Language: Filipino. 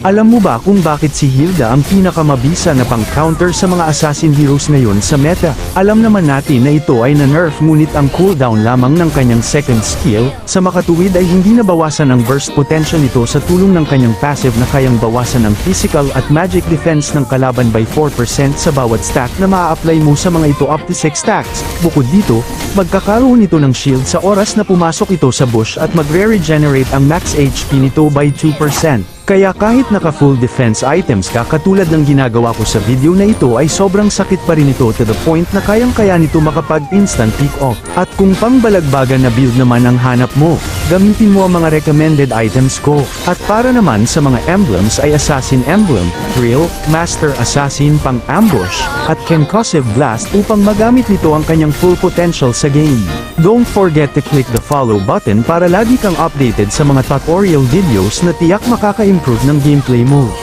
Alam mo ba kung bakit si Hilda ang pinakamabisa na pang-counter sa mga assassin heroes ngayon sa meta? Alam naman natin na ito ay na-nerf ngunit ang cooldown lamang ng kanyang second skill, sa makatuwid ay hindi nabawasan ang burst potential nito sa tulong ng kanyang passive na kayang bawasan ang physical at magic defense ng kalaban by 4% sa bawat stack na maa-apply mo sa mga ito up to 6 stacks. Bukod dito, magkakaroon ito ng shield sa oras na pumasok ito sa bush at magre-regenerate ang max HP nito by 2%. Kaya kahit naka-full defense items ka katulad ng ginagawa ko sa video na ito ay sobrang sakit pa rin ito to the point na kayang-kaya nito makapag-instant pick off. At kung pangbalagbagan na build naman ang hanap mo, gamitin mo ang mga recommended items ko. At para naman sa mga emblems ay Assassin Emblem, Thrill, Master Assassin pang ambush, at Concussive Blast upang magamit nito ang kanyang full potential sa game. Don't forget to click the follow button para lagi kang updated sa mga tutorial videos na tiyak makaka-improve ng gameplay mo.